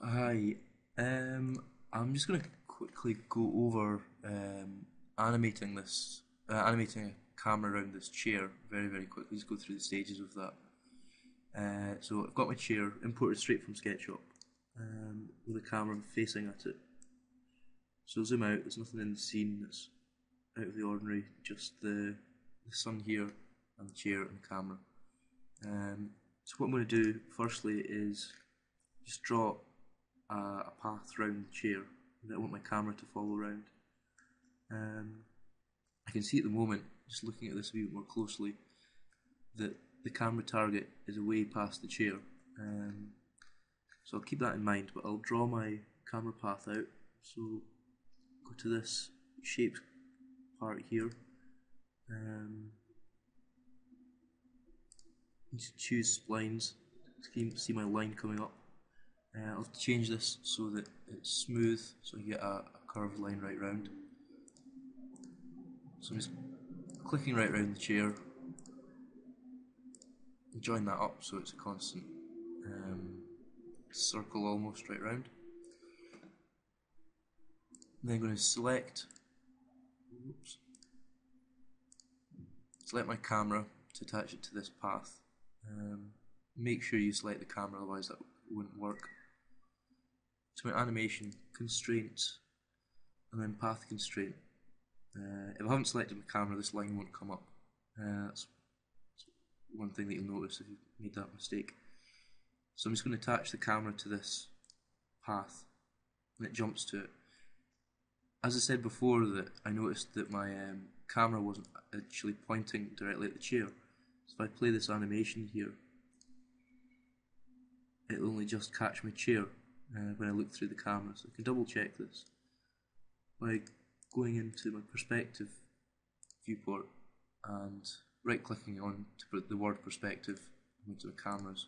Hi. I'm just going to quickly go over animating animating a camera around this chair very quickly. Just go through the stages of that. So I've got my chair imported straight from SketchUp with the camera facing at it. So zoom out. There's nothing in the scene that's out of the ordinary. Just the sun here and the chair and the camera. So what I'm going to do firstly is just draw a path round the chair that I want my camera to follow around. I can see at the moment, just looking at this a bit more closely, that the camera target is away past the chair. So I'll keep that in mind, but I'll draw my camera path out. So go to this shaped part here. Just choose splines to see my line coming up. I'll change this so that it's smooth, so I get a curved line right round. So I'm just clicking right round the chair, and join that up so it's a constant circle almost right round. Then I'm going to select my camera to attach it to this path. Make sure you select the camera, otherwise that wouldn't work. So my animation, constraints, and then path constraint. If I haven't selected my camera, this line won't come up. That's one thing that you'll notice if you've made that mistake. So I'm just going to attach the camera to this path, and it jumps to it. As I said before, that I noticed that my camera wasn't actually pointing directly at the chair. So if I play this animation here, it'll only just catch my chair when I look through the camera. So I can double check this by going into my perspective viewport and right clicking on to put the word perspective into the cameras.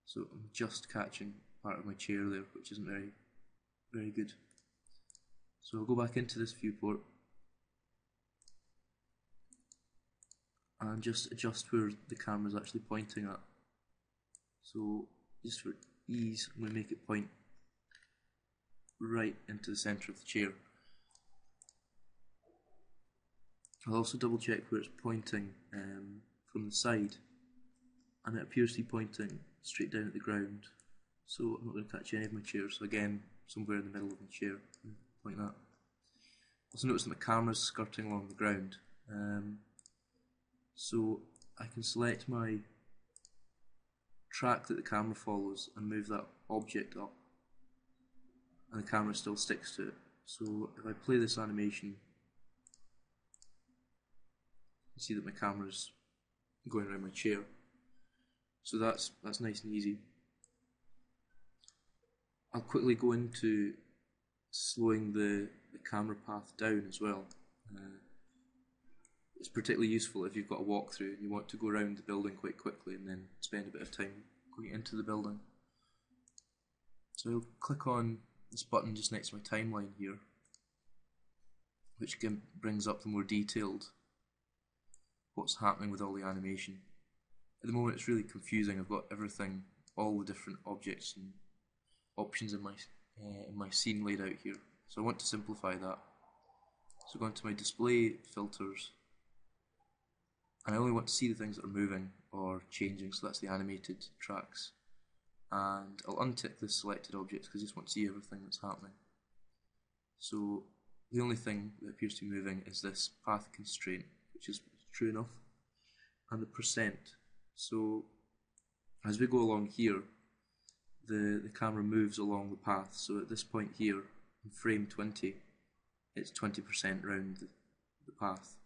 So I'm just catching part of my chair there, which isn't very good. So I'll go back into this viewport and just adjust where the camera is actually pointing at. So just for ease, I'm going to make it point right into the centre of the chair. I'll also double check where it's pointing from the side, and it appears to be pointing straight down at the ground. So I'm not going to catch any of my chairs. So again, somewhere in the middle of the chair, point that. Also notice that my camera's skirting along the ground. So I can select my track that the camera follows and move that object up, and the camera still sticks to it. So if I play this animation, you can see that my camera's going around my chair. So that's nice and easy. I'll quickly go into slowing the camera path down as well. It's particularly useful if you've got a walkthrough and you want to go around the building quite quickly and then spend a bit of time going into the building. So I'll click on this button just next to my timeline here, which brings up the more detailed what's happening with all the animation. At the moment it's really confusing. I've got everything, all the different objects and options in my scene laid out here. So I want to simplify that. So go into my display filters, and I only want to see the things that are moving or changing, so that's the animated tracks. And I'll untick the selected objects because I just want to see everything that's happening. So the only thing that appears to be moving is this path constraint, which is true enough, and the percent. So as we go along here, the camera moves along the path. So at this point here, in frame 20, it's 20% round the path.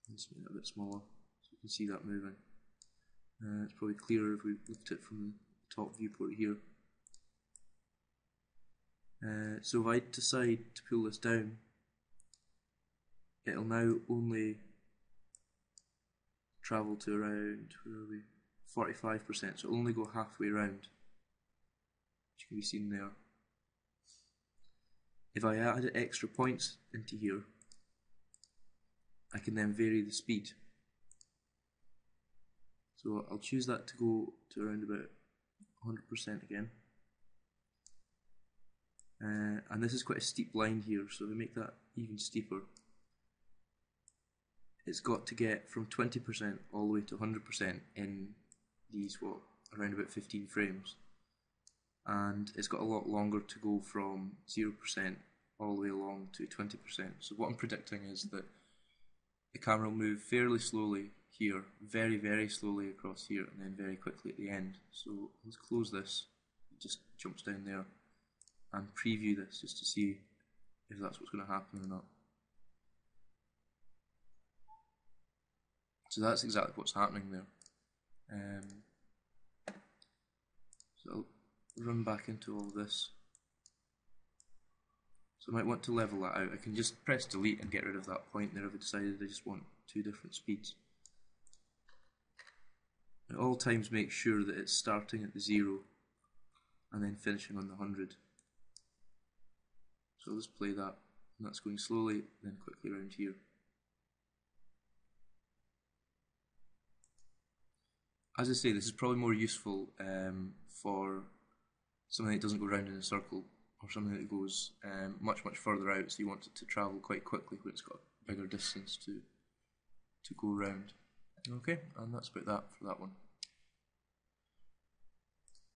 Let's make that a bit smaller so you can see that moving. It's probably clearer if we looked at it from the top viewport here. So if I decide to pull this down, it'll now only travel to around, where are we? 45%, so it'll only go halfway around, which can be seen there. If I add extra points into here, I can then vary the speed. So I'll choose that to go to around about 100% again. And this is quite a steep line here, so if we make that even steeper, it's got to get from 20% all the way to 100% in these, around about 15 frames. And it's got a lot longer to go from 0% all the way along to 20%. So what I'm predicting is that the camera will move fairly slowly here, very, very slowly across here, and then very quickly at the end. So let's close this, it just jumps down there, and preview this just to see if that's what's going to happen or not. So that's exactly what's happening there. So I'll run back into all of this. So I might want to level that out. I can just press delete and get rid of that point there if I decided I just want two different speeds. At all times make sure that it's starting at the 0 and then finishing on the 100. So let's play that, and that's going slowly, then quickly around here. As I say, this is probably more useful for something that doesn't go round in a circle, or something that goes much further out, so you want it to travel quite quickly when it's got a bigger distance to go round. Okay, and that's about that for that one.